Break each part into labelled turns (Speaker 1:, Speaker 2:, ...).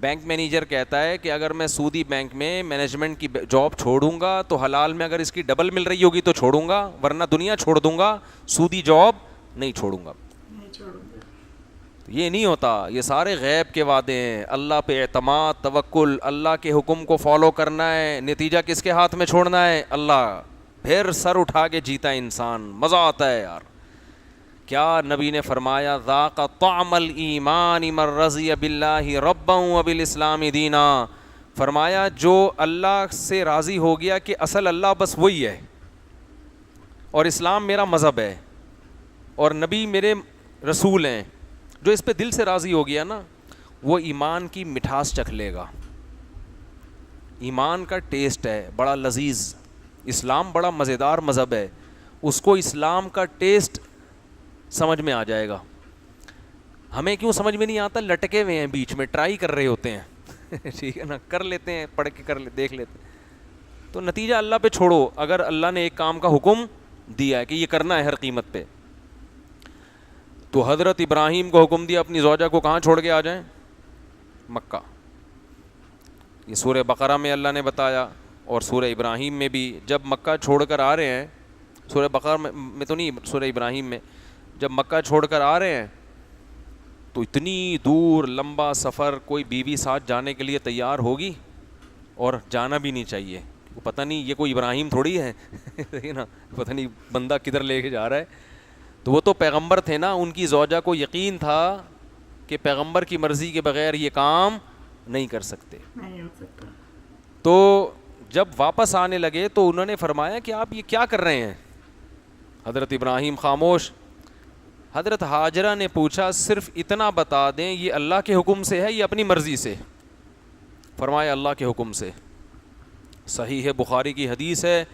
Speaker 1: Bank manager کہتا ہے کہ اگر میں سودی بینک میں مینجمنٹ کی جاب چھوڑوں گا تو حلال میں اگر اس کی ڈبل مل رہی ہوگی تو چھوڑوں گا, ورنہ دنیا چھوڑ دوں گا, سودی جاب نہیں چھوڑوں گا. یہ نہیں ہوتا, یہ سارے غیب کے وعدے ہیں. اللہ پہ اعتماد, توکل, اللہ کے حکم کو فالو کرنا ہے, نتیجہ کس کے ہاتھ میں چھوڑنا ہے؟ اللہ. پھر سر اٹھا کے جیتا انسان, مزہ آتا ہے یار. کیا نبی نے فرمایا, ذاق طعم الایمان من رضی باللہ ربا وبالاسلام دینا. فرمایا جو اللہ سے راضی ہو گیا کہ اصل اللہ بس وہی ہے اور اسلام میرا مذہب ہے اور نبی میرے رسول ہیں, جو اس پہ دل سے راضی ہو گیا نا, وہ ایمان کی مٹھاس چکھ لے گا. ایمان کا ٹیسٹ ہے بڑا لذیذ, اسلام بڑا مزیدار مذہب ہے, اس کو اسلام کا ٹیسٹ سمجھ میں آ جائے گا. ہمیں کیوں سمجھ میں نہیں آتا؟ لٹکے ہوئے ہیں بیچ میں, ٹرائی کر رہے ہوتے ہیں. ٹھیک ہے نا, کر لیتے ہیں, پڑھ کے دیکھ لیتے ہیں. تو نتیجہ اللہ پہ چھوڑو. اگر اللہ نے ایک کام کا حکم دیا ہے کہ یہ کرنا ہے ہر قیمت پہ, تو حضرت ابراہیم کو حکم دیا اپنی زوجہ کو کہاں چھوڑ کے آ جائیں؟ مکہ. یہ سورہ بقرہ میں اللہ نے بتایا اور سورہ ابراہیم میں بھی. جب مکہ چھوڑ کر آ رہے ہیں, سورہ بقرہ میں تو نہیں, سورہ ابراہیم میں, جب مکہ چھوڑ کر آ رہے ہیں تو اتنی دور لمبا سفر کوئی بیوی ساتھ جانے کے لیے تیار ہوگی؟ اور جانا بھی نہیں چاہیے. پتہ نہیں یہ کوئی ابراہیم تھوڑی ہے نا, پتہ نہیں بندہ کدھر لے کے جا رہا ہے. تو وہ تو پیغمبر تھے نا, ان کی زوجہ کو یقین تھا کہ پیغمبر کی مرضی کے بغیر یہ کام نہیں کر سکتے. تو جب واپس آنے لگے تو انہوں نے فرمایا کہ آپ یہ کیا کر رہے ہیں؟ حضرت ابراہیم خاموش. حضرت ہاجرہ نے پوچھا صرف اتنا بتا دیں یہ اللہ کے حکم سے ہے یا اپنی مرضی سے؟ فرمایا اللہ کے حکم سے. صحیح ہے, بخاری کی حدیث ہے.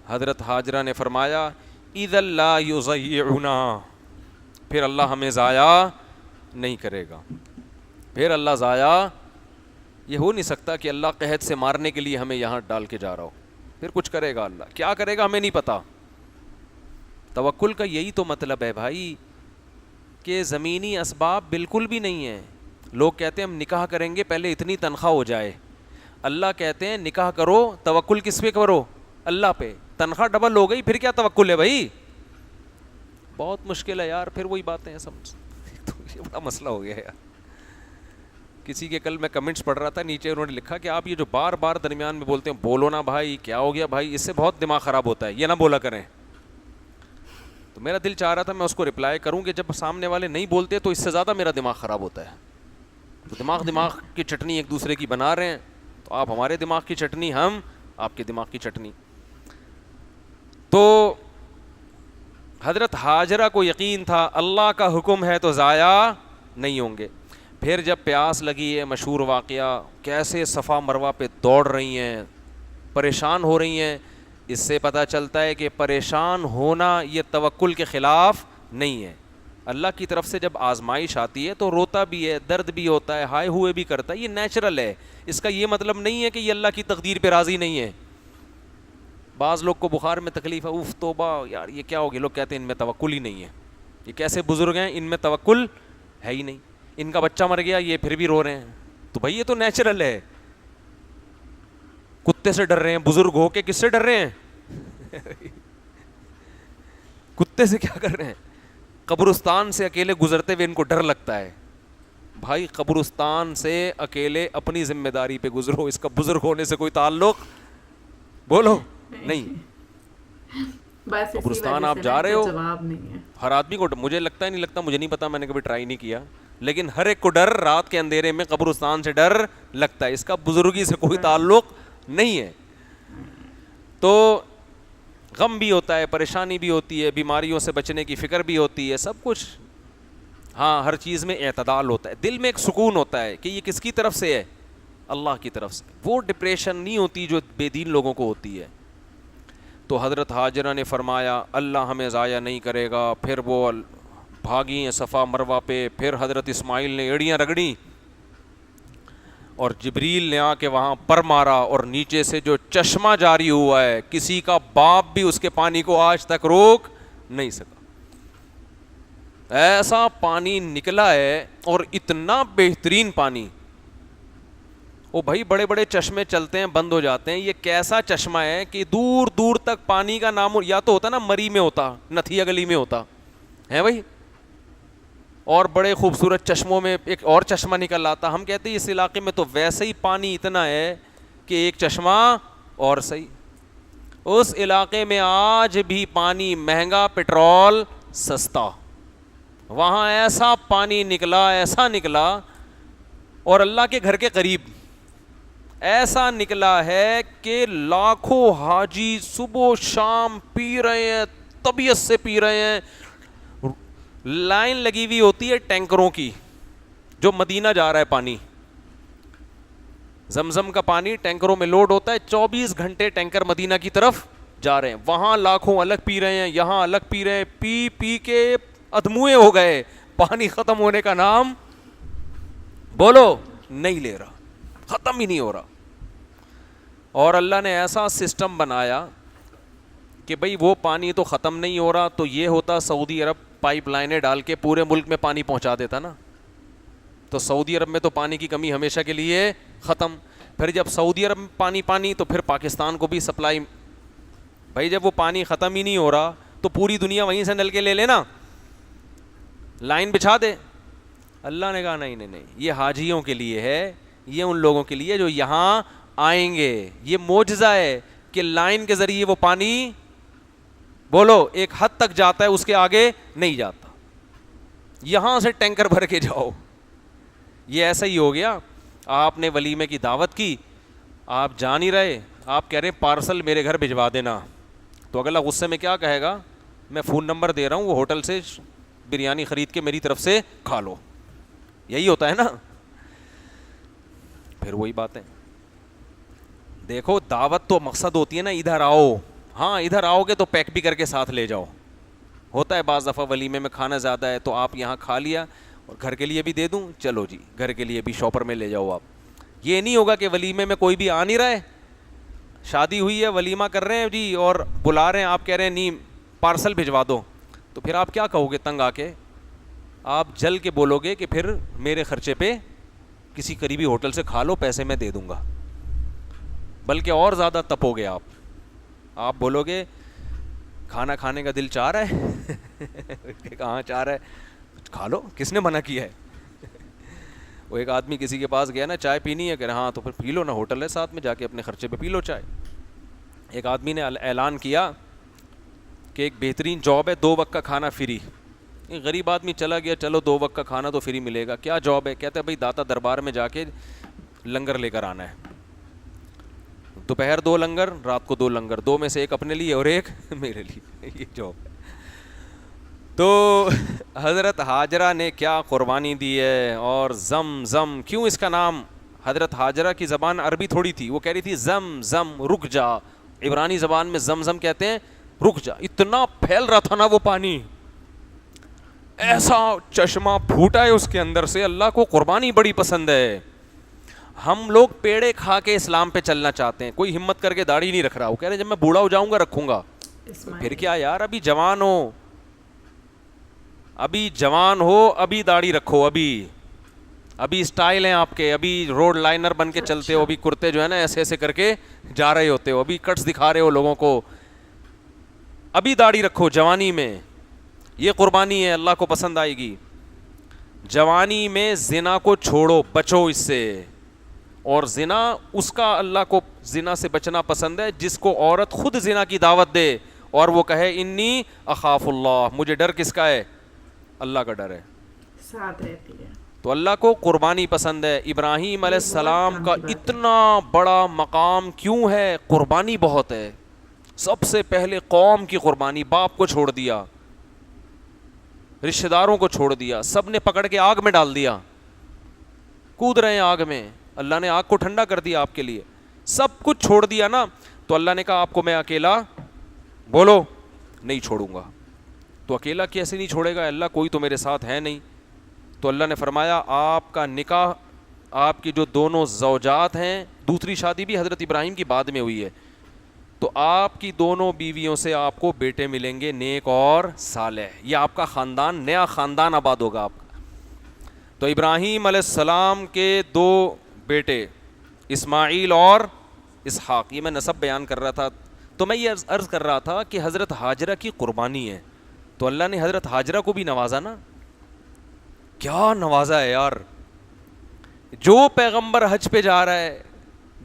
Speaker 1: حضرت ہاجرہ نے فرمایا اذا لا یضیعنا, پھر اللہ ہمیں ضائع نہیں کرے گا. پھر اللہ ضائع, یہ ہو نہیں سکتا کہ اللہ قحط سے مارنے کے لیے ہمیں یہاں ڈال کے جا رہا ہو. پھر کچھ کرے گا اللہ, کیا کرے گا ہمیں نہیں پتا. توکل کا یہی تو مطلب ہے بھائی کہ زمینی اسباب بالکل بھی نہیں ہیں. لوگ کہتے ہیں ہم نکاح کریں گے پہلے اتنی تنخواہ ہو جائے. اللہ کہتے ہیں نکاح کرو, توکل کس پہ کرو؟ اللہ پہ. تنخواہ ڈبل ہو گئی, پھر کیا توکل ہے بھائی؟ بہت مشکل ہے یار. پھر وہی باتیں ہیں, سمجھ تو یہ بڑا مسئلہ ہو گیا یار. کسی کے کل میں کمنٹس پڑھ رہا تھا, نیچے انہوں نے لکھا کہ آپ یہ جو بار بار درمیان میں بولتے ہیں بولو نا بھائی, کیا ہو گیا بھائی, اس سے بہت دماغ خراب ہوتا ہے, یہ نہ بولا کریں. تو میرا دل چاہ رہا تھا میں اس کو رپلائی کروں کہ جب سامنے والے نہیں بولتے تو اس سے زیادہ میرا دماغ خراب ہوتا ہے. تو دماغ کی چٹنی ایک دوسرے کی بنا رہے ہیں, تو آپ ہمارے دماغ کی چٹنی, ہم آپ کے دماغ کی چٹنی. تو حضرت ہاجرہ کو یقین تھا اللہ کا حکم ہے تو ضائع نہیں ہوں گے. پھر جب پیاس لگی ہے, مشہور واقعہ, کیسے صفا مروہ پہ دوڑ رہی ہیں, پریشان ہو رہی ہیں. اس سے پتہ چلتا ہے کہ پریشان ہونا یہ توکل کے خلاف نہیں ہے. اللہ کی طرف سے جب آزمائش آتی ہے تو روتا بھی ہے, درد بھی ہوتا ہے, ہائے ہوئے بھی کرتا ہے, یہ نیچرل ہے. اس کا یہ مطلب نہیں ہے کہ یہ اللہ کی تقدیر پہ راضی نہیں ہے. بعض لوگ کو بخار میں تکلیف ہے, اوف توبہ یار یہ کیا ہو گیا, لوگ کہتے ہیں ان میں توکل ہی نہیں ہے. یہ کیسے بزرگ ہیں, ان میں توکل ہے ہی نہیں. ان کا بچہ مر گیا, یہ پھر بھی رو رہے ہیں. تو بھائی یہ تو نیچرل ہے. کتے سے ڈر رہے ہیں بزرگ ہو کے, کس سے ڈر رہے ہیں؟ کتے سے کیا کر رہے ہیں؟ قبرستان سے اکیلے گزرتے ہوئے ان کو ڈر لگتا ہے. بھائی قبرستان سے اکیلے اپنی ذمہ داری پہ گزرو, اس کا بزرگ ہونے سے کوئی تعلق بولو نہیں.
Speaker 2: بس
Speaker 1: قبرستان آپ جا رہے ہو,
Speaker 2: جواب نہیں ہے.
Speaker 1: ہر آدمی کو, مجھے لگتا ہے نہیں لگتا, مجھے نہیں پتا, میں نے کبھی ٹرائی نہیں کیا, لیکن ہر ایک کو ڈر رات کے اندھیرے میں قبرستان سے ڈر لگتا ہے. اس کا بزرگی سے کوئی تعلق نہیں ہے. تو غم بھی ہوتا ہے, پریشانی بھی ہوتی ہے, بیماریوں سے بچنے کی فکر بھی ہوتی ہے, سب کچھ. ہاں ہر چیز میں اعتدال ہوتا ہے, دل میں ایک سکون ہوتا ہے کہ یہ کس کی طرف سے ہے, اللہ کی طرف سے. وہ ڈپریشن نہیں ہوتی جو بے دین لوگوں کو ہوتی ہے. تو حضرت ہاجرہ نے فرمایا اللہ ہمیں ضائع نہیں کرے گا. پھر وہ بھاگی ہیں صفا مروہ پہ. پھر حضرت اسماعیل نے ایڑیاں رگڑیں اور جبریل نے آ کے وہاں پر مارا, اور نیچے سے جو چشمہ جاری ہوا ہے کسی کا باپ بھی اس کے پانی کو آج تک روک نہیں سکا. ایسا پانی نکلا ہے, اور اتنا بہترین پانی, وہ بھائی بڑے بڑے چشمے چلتے ہیں بند ہو جاتے ہیں, یہ کیسا چشمہ ہے کہ دور دور تک پانی کا نام یا تو ہوتا نا مری میں ہوتا, نتھیا گلی میں ہوتا ہے بھائی, اور بڑے خوبصورت چشموں میں ایک اور چشمہ نکل آتا. ہم کہتے ہیں اس علاقے میں تو ویسے ہی پانی اتنا ہے کہ ایک چشمہ اور صحیح. اس علاقے میں آج بھی پانی مہنگا, پیٹرول سستا. وہاں ایسا پانی نکلا, ایسا نکلا, اور اللہ کے گھر کے قریب ایسا نکلا ہے کہ لاکھوں حاجی صبح و شام پی رہے ہیں, طبیعت سے پی رہے ہیں. لائن لگی ہوئی ہوتی ہے ٹینکروں کی, جو مدینہ جا رہا ہے پانی, زمزم کا پانی ٹینکروں میں لوڈ ہوتا ہے, 24 گھنٹے ٹینکر مدینہ کی طرف جا رہے ہیں. وہاں لاکھوں الگ پی رہے ہیں, یہاں الگ پی رہے ہیں, پی پی کے ادموئے ہو گئے. پانی ختم ہونے کا نام بولو نہیں لے رہا, ختم ہی نہیں ہو رہا. اور اللہ نے ایسا سسٹم بنایا کہ بھئی وہ پانی تو ختم نہیں ہو رہا, تو یہ ہوتا سعودی عرب پائپ لائنیں ڈال کے پورے ملک میں پانی پہنچا دیتا نا, تو سعودی عرب میں تو پانی کی کمی ہمیشہ کے لیے ختم. پھر جب سعودی عرب میں پانی تو پھر پاکستان کو بھی سپلائی. بھائی جب وہ پانی ختم ہی نہیں ہو رہا تو پوری دنیا وہیں سے نل کے لے لینا, لائن بچھا دے. اللہ نے کہا نہیں نہیں نہیں, یہ حاجیوں کے لیے ہے, یہ ان لوگوں کے لیے جو یہاں آئیں گے. یہ معجزہ ہے کہ لائن کے ذریعے وہ پانی بولو ایک حد تک جاتا ہے, اس کے آگے نہیں جاتا. یہاں سے ٹینکر بھر کے جاؤ. یہ ایسا ہی ہو گیا, آپ نے ولیمے کی دعوت کی, آپ جا نہیں رہے, آپ کہہ رہے ہیں پارسل میرے گھر بھجوا دینا, تو اگلا غصے میں کیا کہے گا, میں فون نمبر دے رہا ہوں, وہ ہوٹل سے بریانی خرید کے میری طرف سے کھا لو. یہی ہوتا ہے نا. پھر وہی بات ہے, دیکھو دعوت تو مقصد ہوتی ہے نا, ادھر آؤ. ہاں ادھر آؤ گے تو پیک بھی کر کے ساتھ لے جاؤ. ہوتا ہے بعض دفعہ ولیمے میں کھانا زیادہ ہے تو آپ یہاں کھا لیا اور گھر کے لیے بھی دے دوں, چلو جی گھر کے لیے بھی شاپر میں لے جاؤ آپ. یہ نہیں ہوگا کہ ولیمے میں کوئی بھی آ نہیں رہا ہے, شادی ہوئی ہے ولیمہ کر رہے ہیں جی اور بلا رہے ہیں, آپ کہہ رہے ہیں نہیں پارسل بھجوا دو, تو پھر آپ کیا کہو گے تنگ آ کے؟ آپ جل کے بولو گے کہ پھر میرے خرچے پہ کسی قریبی ہوٹل سے کھا لو, پیسے میں دے دوں گا. بلکہ اور زیادہ تپو گے آپ. آپ بولو گے کھانا کھانے کا دل چاہ رہا ہے کہاں چاہ رہا ہے, کھا لو, کس نے منع کیا ہے. وہ ایک آدمی کسی کے پاس گیا نا, چائے پینی ہے, کہ ہاں تو پھر پی لو نا, ہوٹل ہے ساتھ میں, جا کے اپنے خرچے پہ پی لو چائے. ایک آدمی نے اعلان کیا کہ ایک بہترین جاب ہے, 2 وقت کا کھانا فری. ایک غریب آدمی چلا گیا, چلو 2 وقت کا کھانا تو فری ملے گا. کیا جاب ہے؟ کہتے ہیں بھائی داتا دربار میں جا کے لنگر لے کر آنا ہے. دوپہر 2 لنگر, رات کو 2 لنگر, 2 میں سے ایک اپنے لیے اور ایک میرے لیے. یہ جاب ہے. تو حضرت ہاجرہ نے کیا قربانی دی ہے. اور زم زم, کیوں اس کا نام حضرت ہاجرہ کی زبان عربی تھوڑی تھی, وہ کہہ رہی تھی زم زم رک جا. عبرانی زبان میں زم زم کہتے ہیں رک جا. اتنا پھیل رہا تھا نا وہ پانی, ایسا چشمہ پھوٹا ہے اس کے اندر سے. اللہ کو قربانی بڑی پسند ہے. ہم لوگ پیڑے کھا کے اسلام پہ چلنا چاہتے ہیں. کوئی ہمت کر کے داڑھی نہیں رکھ رہا, وہ کہہ رہے ہیں جب میں بوڑھا ہو جاؤں گا رکھوں گا. پھر کیا یار, ابھی جوان ہو, ابھی جوان ہو, ابھی داڑھی رکھو. ابھی اسٹائل ہیں آپ کے, ابھی روڈ لائنر بن کے چلتے ہو, ابھی کرتے جو ہے نا ایسے ایسے کر کے جا رہے ہوتے ہو, ابھی کٹس دکھا رہے ہو لوگوں کو. ابھی داڑھی رکھو جوانی میں, یہ قربانی ہے, اللہ کو پسند آئے گی. جوانی میں زنا کو چھوڑو, بچو اس سے. اور زنا اس کا اللہ کو زنا سے بچنا پسند ہے جس کو عورت خود زنا کی دعوت دے اور وہ کہے انی اخاف اللہ, مجھے ڈر کس کا ہے؟ اللہ کا ڈر ہے,
Speaker 2: ساتھ رہتی ہے.
Speaker 1: تو اللہ کو قربانی پسند ہے. ابراہیم علیہ السلام کا اتنا بڑا مقام کیوں ہے؟ قربانی بہت ہے. سب سے پہلے قوم کی قربانی, باپ کو چھوڑ دیا, رشتہ داروں کو چھوڑ دیا, سب نے پکڑ کے آگ میں ڈال دیا, کود رہے ہیں آگ میں. اللہ نے آگ کو ٹھنڈا کر دیا آپ کے لیے, سب کچھ چھوڑ دیا نا. تو اللہ نے کہا آپ کو میں اکیلا بولو نہیں چھوڑوں گا. تو اکیلا کیسے نہیں چھوڑے گا اللہ, کوئی تو میرے ساتھ ہے نہیں. تو اللہ نے فرمایا آپ کا نکاح, آپ کی جو دونوں زوجات ہیں, دوسری شادی بھی حضرت ابراہیم کی بعد میں ہوئی ہے, تو آپ کی دونوں بیویوں سے آپ کو بیٹے ملیں گے نیک اور صالح. یہ آپ کا خاندان, نیا خاندان آباد ہوگا آپ کا. تو ابراہیم علیہ السلام کے 2 بیٹے اسماعیل اور اسحاق. یہ میں نسب بیان کر رہا تھا. تو میں یہ عرض کر رہا تھا کہ حضرت ہاجرہ کی قربانی ہے, تو اللہ نے حضرت ہاجرہ کو بھی نوازا نا. کیا نوازا ہے یار. جو پیغمبر حج پہ جا رہا ہے,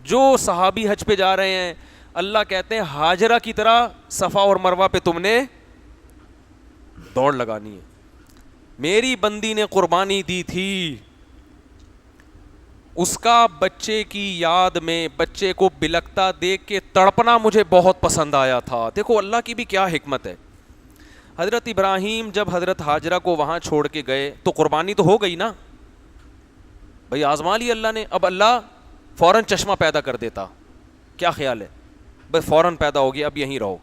Speaker 1: جو صحابی حج پہ جا رہے ہیں, اللہ کہتے ہیں ہاجرہ کی طرح صفا اور مروہ پہ تم نے دوڑ لگانی ہے. میری بندی نے قربانی دی تھی, اس کا بچے کی یاد میں بچے کو بلکتا دیکھ کے تڑپنا مجھے بہت پسند آیا تھا. دیکھو اللہ کی بھی کیا حکمت ہے. حضرت ابراہیم جب حضرت ہاجرہ کو وہاں چھوڑ کے گئے تو قربانی تو ہو گئی نا بھائی, آزما لی اللہ نے. اب اللہ فوراً چشمہ پیدا کر دیتا, کیا خیال ہے بھائی فوراً پیدا ہو گیا اب یہیں رہو,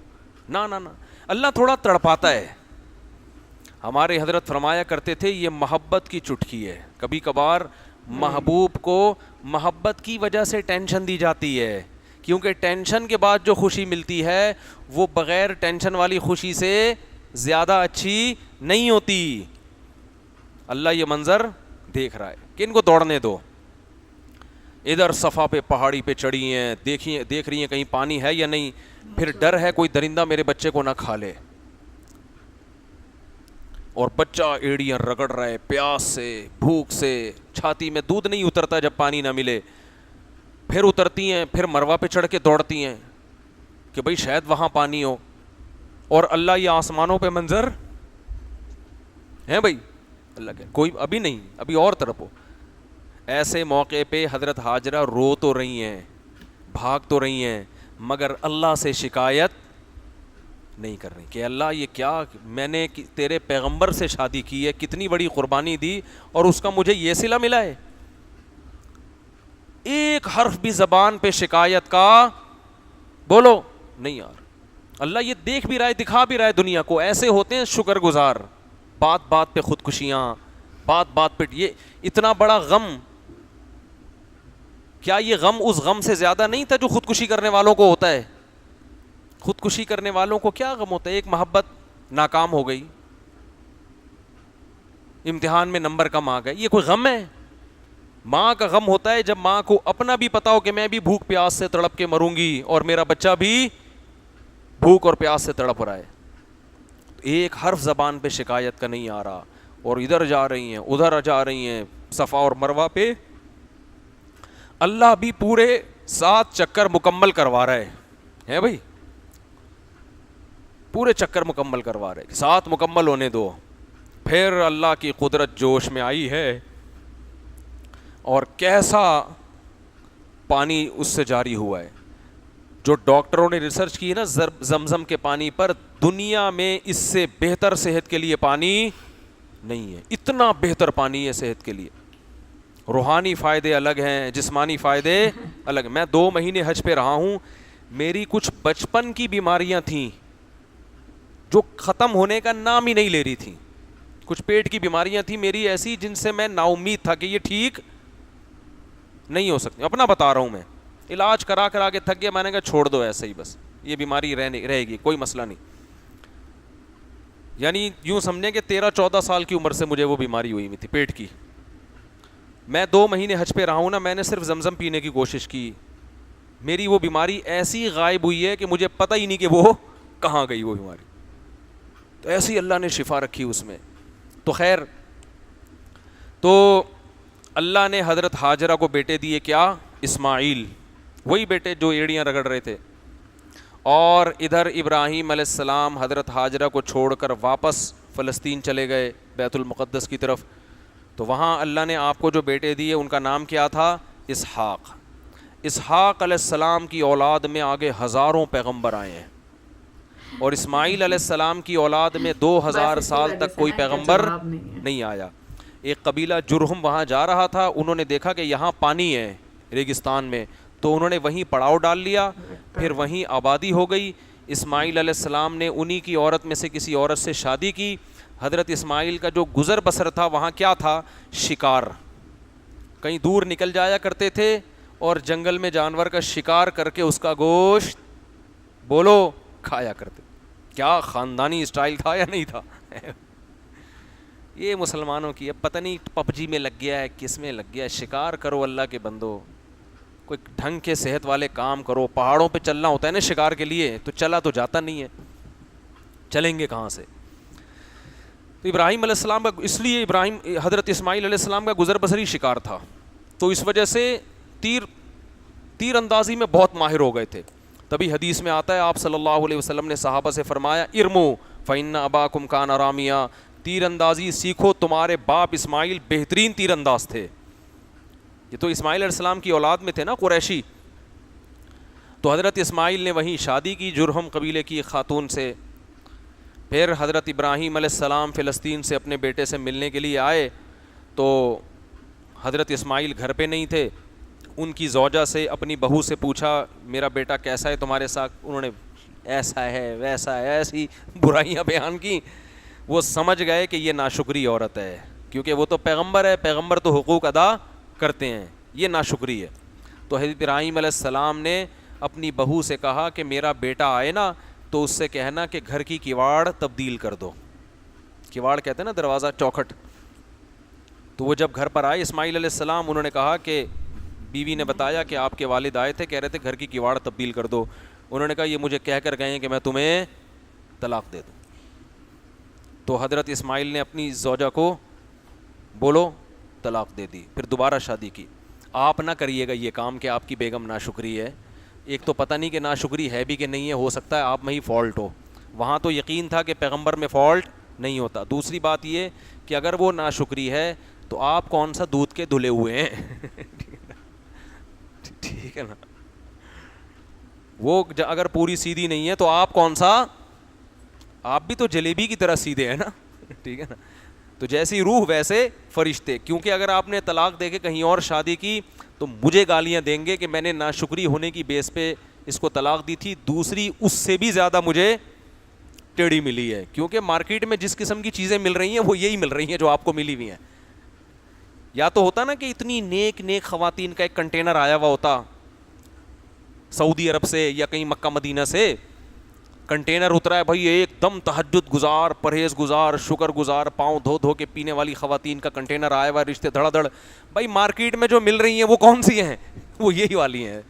Speaker 1: نہ نہ نہ, اللہ تھوڑا تڑپاتا ہے. ہمارے حضرت فرمایا کرتے تھے یہ محبت کی چٹکی ہے. کبھی کبھار محبوب کو محبت کی وجہ سے ٹینشن دی جاتی ہے, کیونکہ ٹینشن کے بعد جو خوشی ملتی ہے وہ بغیر ٹینشن والی خوشی سے زیادہ اچھی نہیں ہوتی. اللہ یہ منظر دیکھ رہا ہے کہ ان کو دوڑنے دو. ادھر صفا پہ پہاڑی پہ چڑھی ہیں, دیکھ رہی ہیں کہیں پانی ہے یا نہیں, پھر ڈر ہے کوئی درندہ میرے بچے کو نہ کھا لے, اور بچہ ایڑیاں رگڑ رہا ہے پیاس سے بھوک سے, چھاتی میں دودھ نہیں اترتا جب پانی نہ ملے. پھر اترتی ہیں, پھر مروہ پہ چڑھ کے دوڑتی ہیں کہ بھئی شاید وہاں پانی ہو, اور اللہ یہ آسمانوں پہ منظر ہے بھائی. اللہ کہ کوئی ابھی نہیں, ابھی اور طرف ہو. ایسے موقع پہ حضرت ہاجرہ رو تو رہی ہیں, بھاگ تو رہی ہیں, مگر اللہ سے شکایت نہیں کر رہی کہ اللہ یہ کیا, میں نے تیرے پیغمبر سے شادی کی ہے, کتنی بڑی قربانی دی, اور اس کا مجھے یہ صلہ ملا ہے. ایک حرف بھی زبان پہ شکایت کا بولو نہیں یار. اللہ یہ دیکھ بھی رہا ہے, دکھا بھی رہا ہے دنیا کو. ایسے ہوتے ہیں شکر گزار, بات بات پہ خودکشیاں, بات بات پہ یہ اتنا بڑا غم. کیا یہ غم اس غم سے زیادہ نہیں تھا جو خودکشی کرنے والوں کو ہوتا ہے؟ خودکشی کرنے والوں کو کیا غم ہوتا ہے؟ ایک محبت ناکام ہو گئی, امتحان میں نمبر کم آ گئے, یہ کوئی غم ہے؟ ماں کا غم ہوتا ہے جب ماں کو اپنا بھی پتا ہو کہ میں بھی بھوک پیاس سے تڑپ کے مروں گی اور میرا بچہ بھی بھوک اور پیاس سے تڑپ رہا ہے. ایک حرف زبان پہ شکایت کا نہیں آ رہا, اور ادھر جا رہی ہیں ادھر جا رہی ہیں صفا اور مروہ پہ. اللہ بھی پورے 7 چکر مکمل کروا رہا ہے بھائی, پورے چکر مکمل کروا رہے, 7 مکمل ہونے دو. پھر اللہ کی قدرت جوش میں آئی ہے, اور کیسا پانی اس سے جاری ہوا ہے. جو ڈاکٹروں نے ریسرچ کی ہے نا زمزم کے پانی پر, دنیا میں اس سے بہتر صحت کے لیے پانی نہیں ہے. اتنا بہتر پانی ہے صحت کے لیے. روحانی فائدے الگ ہیں, جسمانی فائدے الگ. میں 2 مہینے حج پہ رہا ہوں, میری کچھ بچپن کی بیماریاں تھیں جو ختم ہونے کا نام ہی نہیں لے رہی تھیں. کچھ پیٹ کی بیماریاں تھیں میری ایسی جن سے میں نا امید تھا کہ یہ ٹھیک نہیں ہو سکتی. اپنا بتا رہا ہوں, میں علاج کرا کرا کے تھک گیا. میں نے کہا چھوڑ دو ایسے ہی, بس یہ بیماری رہے گی, کوئی مسئلہ نہیں. یعنی یوں سمجھیں کہ 13-14 سال کی عمر سے مجھے وہ بیماری ہوئی ہوئی تھی پیٹ کی. میں 2 مہینے حج پہ رہا ہوں نا, میں نے صرف زمزم پینے کی کوشش کی, میری وہ بیماری ایسی غائب ہوئی ہے کہ مجھے پتہ ہی نہیں کہ وہ کہاں گئی وہ بیماری. تو ایسی اللہ نے شفا رکھی اس میں. تو خیر, تو اللہ نے حضرت ہاجرہ کو بیٹے دیے, کیا؟ اسماعیل, وہی بیٹے جو ایڑیاں رگڑ رہے تھے. اور ادھر ابراہیم علیہ السلام حضرت ہاجرہ کو چھوڑ کر واپس فلسطین چلے گئے, بیت المقدس کی طرف. تو وہاں اللہ نے آپ کو جو بیٹے دیے ان کا نام کیا تھا؟ اسحاق. اسحاق علیہ السلام کی اولاد میں آگے ہزاروں پیغمبر آئے ہیں, اور اسماعیل علیہ السلام کی اولاد میں 2000 سال تک کوئی پیغمبر نہیں آیا. ایک قبیلہ جرہم وہاں جا رہا تھا, انہوں نے دیکھا کہ یہاں پانی ہے ریگستان میں, تو انہوں نے وہیں پڑاؤ ڈال لیا, پھر وہیں آبادی ہو گئی. اسماعیل علیہ السلام نے انہی کی عورت میں سے کسی عورت سے شادی کی. حضرت اسماعیل کا جو گزر بسر تھا وہاں کیا تھا؟ شکار. کہیں دور نکل جایا کرتے تھے اور جنگل میں جانور کا شکار کر کے اس کا گوشت بولو کھایا کرتے. کیا خاندانی اسٹائل تھا یا نہیں تھا؟ یہ مسلمانوں کی ہے, پتہ نہیں پب جی میں لگ گیا ہے, کس میں لگ گیا ہے. شکار کرو اللہ کے بندو, کوئی ڈھنگ کے صحت والے کام کرو. پہاڑوں پہ چلنا ہوتا ہے نا شکار کے لیے, تو چلا تو جاتا نہیں ہے, چلیں گے کہاں سے. تو ابراہیم علیہ السلام کا, اس لیے حضرت اسماعیل علیہ السلام کا گزر بسری شکار تھا, تو اس وجہ سے تیر اندازی میں بہت ماہر ہو گئے تھے. تبھی حدیث میں آتا ہے آپ صلی اللہ علیہ وسلم نے صحابہ سے فرمایا ارمو فإن أباكم كان راميا, تیر اندازی سیکھو, تمہارے باپ اسماعیل بہترین تیر انداز تھے. یہ تو اسماعیل علیہ السلام کی اولاد میں تھے نا قریشی. تو حضرت اسماعیل نے وہیں شادی کی جرہم قبیلے کی خاتون سے. پھر حضرت ابراہیم علیہ السلام فلسطین سے اپنے بیٹے سے ملنے کے لیے آئے, تو حضرت اسماعیل گھر پہ نہیں تھے. ان کی زوجہ سے, اپنی بہو سے پوچھا میرا بیٹا کیسا ہے تمہارے ساتھ. انہوں نے ایسا ہے ویسا ہے ایسی برائیاں بیان کی. وہ سمجھ گئے کہ یہ ناشکری عورت ہے, کیونکہ وہ تو پیغمبر ہے, پیغمبر تو حقوق ادا کرتے ہیں, یہ ناشکری ہے. تو حضرت ابراہیم علیہ السلام نے اپنی بہو سے کہا کہ میرا بیٹا آئے نا تو اس سے کہنا کہ گھر کی کیواڑ تبدیل کر دو. کیواڑ کہتے ہیں نا دروازہ, چوکھٹ. تو وہ جب گھر پر آئے اسماعیل علیہ السلام, انہوں نے کہا کہ بیوی نے بتایا کہ آپ کے والد آئے تھے, کہہ رہے تھے گھر کی کیواڑ تبدیل کر دو. انہوں نے کہا یہ مجھے کہہ کر گئے ہیں کہ میں تمہیں طلاق دے دوں. تو حضرت اسماعیل نے اپنی زوجہ کو بولو طلاق دے دی, پھر دوبارہ شادی کی. آپ نہ کریے گا یہ کام کہ آپ کی بیگم ناشکری ہے. ایک تو پتہ نہیں کہ ناشکری ہے بھی کہ نہیں ہے, ہو سکتا ہے آپ میں ہی فالٹ ہو. وہاں تو یقین تھا کہ پیغمبر میں فالٹ نہیں ہوتا. دوسری بات یہ کہ اگر وہ ناشکری ہے تو آپ کون سا دودھ کے دھلے ہوئے ہیں ٹھیک ہے نا. وہ اگر پوری سیدھی نہیں ہے تو آپ کون سا, آپ بھی تو جلیبی کی طرح سیدھے ہیں نا ٹھیک ہے نا. تو جیسی روح ویسے فرشتے, کیونکہ اگر آپ نے طلاق دے کے کہیں اور شادی کی تو مجھے گالیاں دیں گے کہ میں نے ناشکری ہونے کی بیس پہ اس کو طلاق دی تھی. دوسری اس سے بھی زیادہ مجھے ٹیڑھی ملی ہے, کیونکہ مارکیٹ میں جس قسم کی چیزیں مل رہی ہیں وہ یہی مل رہی ہیں جو آپ کو ملی ہوئی ہیں. یا تو ہوتا نا کہ اتنی نیک خواتین کا ایک کنٹینر آیا ہوا ہوتا سعودی عرب سے یا کہیں مکہ مدینہ سے, کنٹینر اترا ہے بھائی, ایک دم تہجد گزار, پرہیز گزار, شکر گزار, پاؤں دھو دھو کے پینے والی خواتین کا کنٹینر آیا ہوا, رشتے دھڑا دھڑ. بھائی مارکیٹ میں جو مل رہی ہیں وہ کون سی ہیں, وہ یہی والی ہیں.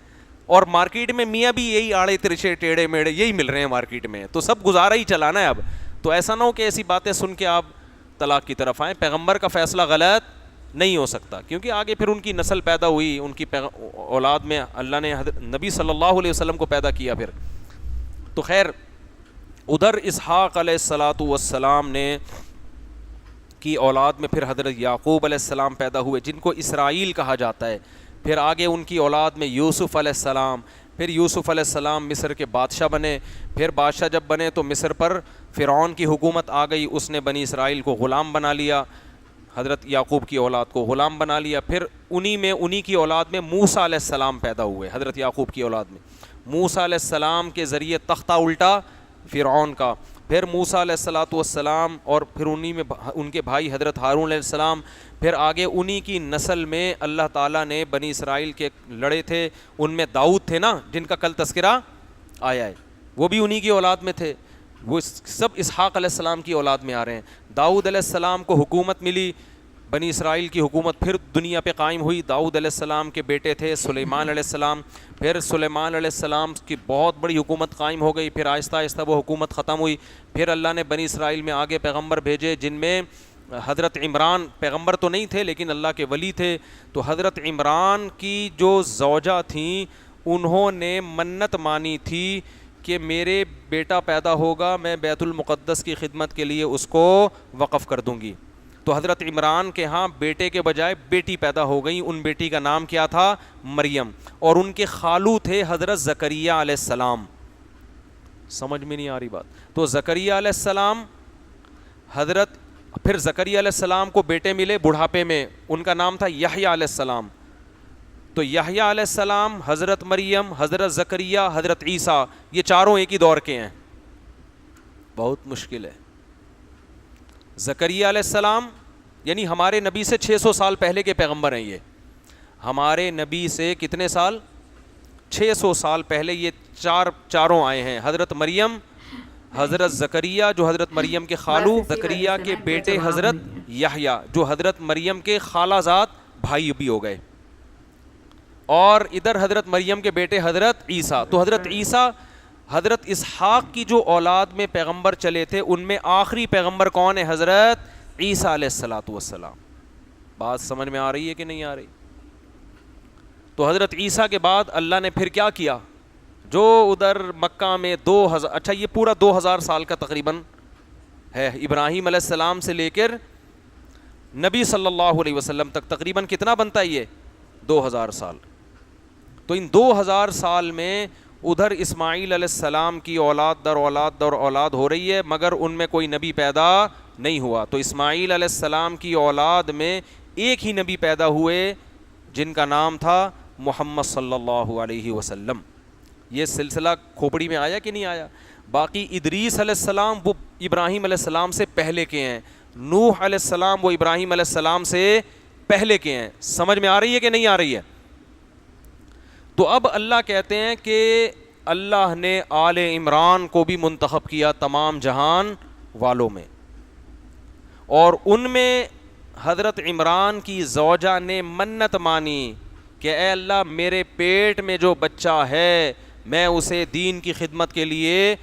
Speaker 1: اور مارکیٹ میں میاں بھی یہی آڑے ترچے ٹیڑھے میڑے یہی مل رہے ہیں مارکیٹ میں, تو سب گزارا ہی چلانا ہے اب. تو ایسا نہ ہو کہ ایسی باتیں سن کے آپ طلاق کی طرف آئیں. پیغمبر کا فیصلہ غلط نہیں ہو سکتا, کیونکہ آگے پھر ان کی نسل پیدا ہوئی, ان کی اولاد میں اللہ نے نبی صلی اللہ علیہ وسلم کو پیدا کیا پھر. تو خیر ادھر اسحاق علیہ الصلاۃ والسلام نے کی اولاد میں پھر حضرت یعقوب علیہ السلام پیدا ہوئے جن کو اسرائیل کہا جاتا ہے. پھر آگے ان کی اولاد میں یوسف علیہ السلام, پھر یوسف علیہ السلام مصر کے بادشاہ بنے. پھر بادشاہ جب بنے تو مصر پر فرعون کی حکومت آ گئی, اس نے بنی اسرائیل کو غلام بنا لیا, حضرت یعقوب کی اولاد کو غلام بنا لیا. پھر انہی کی اولاد میں موسیٰ علیہ السلام پیدا ہوئے, حضرت یعقوب کی اولاد میں. موسیٰ علیہ السلام کے ذریعے تختہ الٹا فرعون کا. پھر موسیٰ علیہ الصلاۃ والسلام اور پھر انہی میں ان کے بھائی حضرت ہارون علیہ السلام. پھر آگے انہی کی نسل میں اللہ تعالیٰ نے بنی اسرائیل کے لڑے تھے, ان میں داؤد تھے نا جن کا کل تذکرہ آیا ہے, وہ بھی انہی کی اولاد میں تھے. وہ سب اسحاق علیہ السلام کی اولاد میں آ رہے ہیں. داؤد علیہ السلام کو حکومت ملی, بنی اسرائیل کی حکومت پھر دنیا پہ قائم ہوئی. داؤد علیہ السلام کے بیٹے تھے سلیمان علیہ السلام, پھر سلیمان علیہ السلام کی بہت بڑی حکومت قائم ہو گئی. پھر آہستہ آہستہ وہ حکومت ختم ہوئی. پھر اللہ نے بنی اسرائیل میں آگے پیغمبر بھیجے جن میں حضرت عمران, پیغمبر تو نہیں تھے لیکن اللہ کے ولی تھے. تو حضرت عمران کی جو زوجہ تھیں انہوں نے منت مانی تھی کہ میرے بیٹا پیدا ہوگا میں بیت المقدس کی خدمت کے لیے اس کو وقف کر دوں گی. تو حضرت عمران کے ہاں بیٹے کے بجائے بیٹی پیدا ہو گئی. ان بیٹی کا نام کیا تھا؟ مریم. اور ان کے خالو تھے حضرت زکریہ علیہ السلام. سمجھ میں نہیں آ رہی بات؟ تو زکریہ علیہ السلام پھر زکریہ علیہ السلام کو بیٹے ملے بڑھاپے میں, ان کا نام تھا یحییٰ علیہ السلام. تو یحییٰ علیہ السلام, حضرت مریم, حضرت زکریہ, حضرت عیسیٰ, یہ چاروں ایک ہی دور کے ہیں. بہت مشکل ہے. زکریہ علیہ السلام یعنی ہمارے نبی سے 600 سال پہلے کے پیغمبر ہیں. یہ ہمارے نبی سے کتنے سال؟ 600 سال پہلے یہ چاروں آئے ہیں. حضرت مریم, حضرت زکریہ جو حضرت مریم کے خالو, زکریہ کے بیٹے حضرت یحییٰ جو حضرت مریم کے خالہ زاد بھائی بھی ہو گئے. اور ادھر حضرت مریم کے بیٹے حضرت عیسیٰ. تو حضرت عیسیٰ حضرت اسحاق کی جو اولاد میں پیغمبر چلے تھے ان میں آخری پیغمبر کون ہے؟ حضرت عیسیٰ علیہ الصلاۃ والسلام. بات سمجھ میں آ رہی ہے کہ نہیں آ رہی؟ تو حضرت عیسیٰ کے بعد اللہ نے پھر کیا کیا؟ جو ادھر مکہ میں 2000 اچھا یہ پورا 2000 سال کا تقریباً ہے، ابراہیم علیہ السلام سے لے کر نبی صلی اللہ علیہ وسلم تک تقریباً کتنا بنتا ہے یہ؟ 2000 سال. تو ان 2000 سال میں ادھر اسماعیل علیہ السلام کی اولاد در اولاد در اولاد ہو رہی ہے، مگر ان میں کوئی نبی پیدا نہیں ہوا. تو اسماعیل علیہ السلام کی اولاد میں ایک ہی نبی پیدا ہوئے جن کا نام تھا محمد صلی اللہ علیہ وسلم. یہ سلسلہ کھوپڑی میں آیا کہ نہیں آیا؟ باقی ادریس علیہ السلام وہ ابراہیم علیہ السلام سے پہلے کے ہیں، نوح علیہ السلام وہ ابراہیم علیہ السلام سے پہلے کے ہیں. سمجھ میں آ رہی ہے کہ نہیں آ رہی ہے؟ تو اب اللہ کہتے ہیں کہ اللہ نے آل عمران کو بھی منتخب کیا تمام جہان والوں میں، اور ان میں حضرت عمران کی زوجہ نے منت مانی کہ اے اللہ میرے پیٹ میں جو بچہ ہے میں اسے دین کی خدمت کے لیے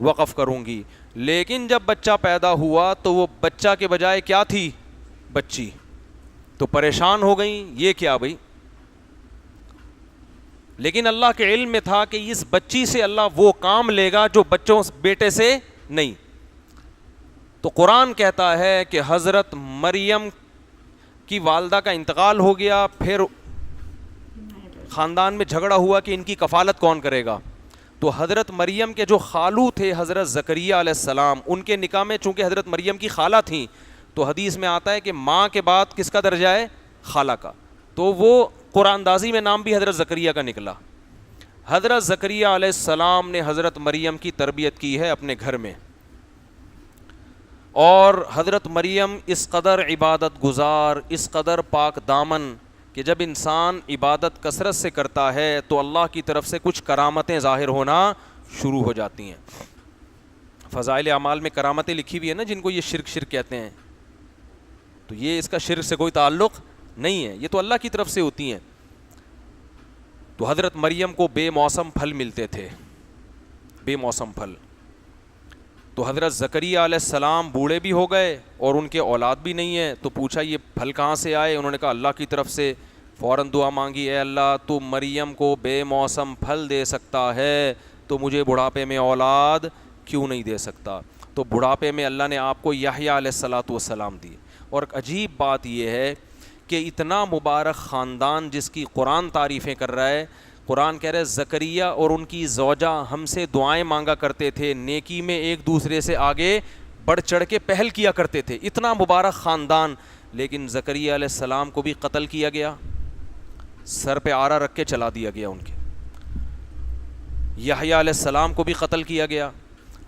Speaker 1: وقف کروں گی. لیکن جب بچہ پیدا ہوا تو وہ بچہ کے بجائے کیا تھی؟ بچی. تو پریشان ہو گئیں، یہ کیا بھائی؟ لیکن اللہ کے علم میں تھا کہ اس بچی سے اللہ وہ کام لے گا جو بچوں بیٹے سے نہیں. تو قرآن کہتا ہے کہ حضرت مریم کی والدہ کا انتقال ہو گیا، پھر خاندان میں جھگڑا ہوا کہ ان کی کفالت کون کرے گا. تو حضرت مریم کے جو خالو تھے حضرت زکریہ علیہ السلام، ان کے نکاح میں چونکہ حضرت مریم کی خالہ تھیں تو حدیث میں آتا ہے کہ ماں کے بعد کس کا درجہ ہے؟ خالہ کا. تو وہ قرآن اندازی میں نام بھی حضرت زکریہ کا نکلا. حضرت زکریہ علیہ السلام نے حضرت مریم کی تربیت کی ہے اپنے گھر میں، اور حضرت مریم اس قدر عبادت گزار، اس قدر پاک دامن کہ جب انسان عبادت کثرت سے کرتا ہے تو اللہ کی طرف سے کچھ کرامتیں ظاہر ہونا شروع ہو جاتی ہیں. فضائل اعمال میں کرامتیں لکھی ہوئی ہے نا، جن کو یہ شرک کہتے ہیں، تو یہ اس کا شرک سے کوئی تعلق نہیں ہے، یہ تو اللہ کی طرف سے ہوتی ہیں. تو حضرت مریم کو بے موسم پھل ملتے تھے، بے موسم پھل. تو حضرت زکریہ علیہ السلام بوڑھے بھی ہو گئے اور ان کے اولاد بھی نہیں ہے. تو پوچھا یہ پھل کہاں سے آئے؟ انہوں نے کہا اللہ کی طرف سے. فوراً دعا مانگی، اے اللہ تو مریم کو بے موسم پھل دے سکتا ہے تو مجھے بڑھاپے میں اولاد کیوں نہیں دے سکتا؟ تو بڑھاپے میں اللہ نے آپ کو یحییٰ علیہ الصلاۃ والسلام دی. اور ایک عجیب بات یہ ہے کہ اتنا مبارک خاندان جس کی قرآن تعریفیں کر رہا ہے، قرآن کہہ رہے زکریہ اور ان کی زوجہ ہم سے دعائیں مانگا کرتے تھے، نیکی میں ایک دوسرے سے آگے بڑھ چڑھ کے پہل کیا کرتے تھے. اتنا مبارک خاندان، لیکن زکریہ علیہ السلام کو بھی قتل کیا گیا، سر پہ آرا رکھ کے چلا دیا گیا ان کے. یحییٰ علیہ السلام کو بھی قتل کیا گیا،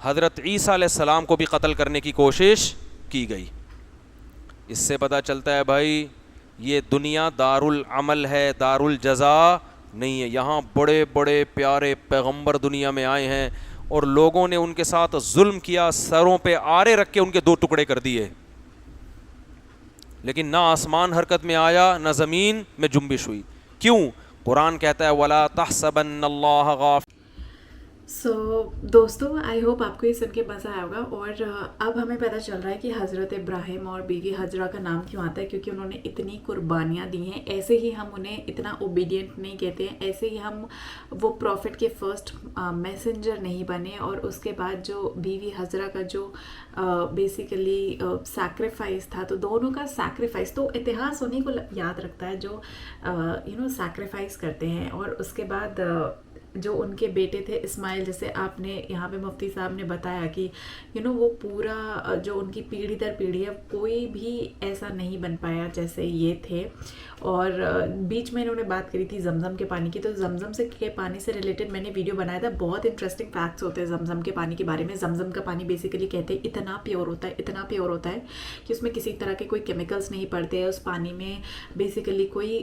Speaker 1: حضرت عیسیٰ علیہ السلام کو بھی قتل کرنے کی کوشش کی گئی. اس سے پتہ چلتا ہے بھائی یہ دنیا دار العمل ہے، دار الجزا نہیں ہے. یہاں بڑے بڑے پیارے پیغمبر دنیا میں آئے ہیں اور لوگوں نے ان کے ساتھ ظلم کیا، سروں پہ آرے رکھ کے ان کے 2 ٹکڑے کر دیے، لیکن نہ آسمان حرکت میں آیا نہ زمین میں جنبش ہوئی. کیوں؟ قرآن کہتا ہے وَلَا تَحْسَبَنَّ اللَّهَ غَافِلًا.
Speaker 2: سو دوستوں آئی ہوپ آپ کو یہ سن کے مزہ آیا ہوگا. اور اب ہمیں پتہ چل رہا ہے کہ حضرت ابراہیم اور بیوی حجرہ کا نام کیوں آتا ہے، کیونکہ انہوں نے اتنی قربانیاں دی ہیں. ایسے ہی ہم انہیں اتنا اوبیڈینٹ نہیں کہتے ہیں، ایسے ہی ہم وہ پروفٹ کے فرسٹ میسنجر نہیں بنے. اور اس کے بعد جو بیوی حجرہ کا جو بیسیکلی سیکریفائس تھا، تو دونوں کا سیکریفائس تو اتہاس انہیں کو یاد رکھتا ہے جو سیکریفائس کرتے ہیں. اور اس کے بعد جو ان کے بیٹے تھے اسماعیل، جیسے آپ نے یہاں پہ مفتی صاحب نے بتایا کہ وہ پورا جو ان کی پیڑھی در پیڑھی ہے کوئی بھی ایسا نہیں بن پایا جیسے یہ تھے. اور بیچ میں انہوں نے بات کری تھی زمزم کے پانی کی، تو زمزم کے پانی سے ریلیٹڈ میں نے ویڈیو بنایا تھا. بہت انٹرسٹنگ فیکٹس ہوتے ہیں زمزم کے پانی کے بارے میں. زمزم کا پانی بیسیکلی کہتے ہیں اتنا پیور ہوتا ہے، اتنا پیور ہوتا ہے کہ اس میں کسی طرح کے کوئی کیمیکلس نہیں پڑتے. اس پانی میں بیسیکلی کوئی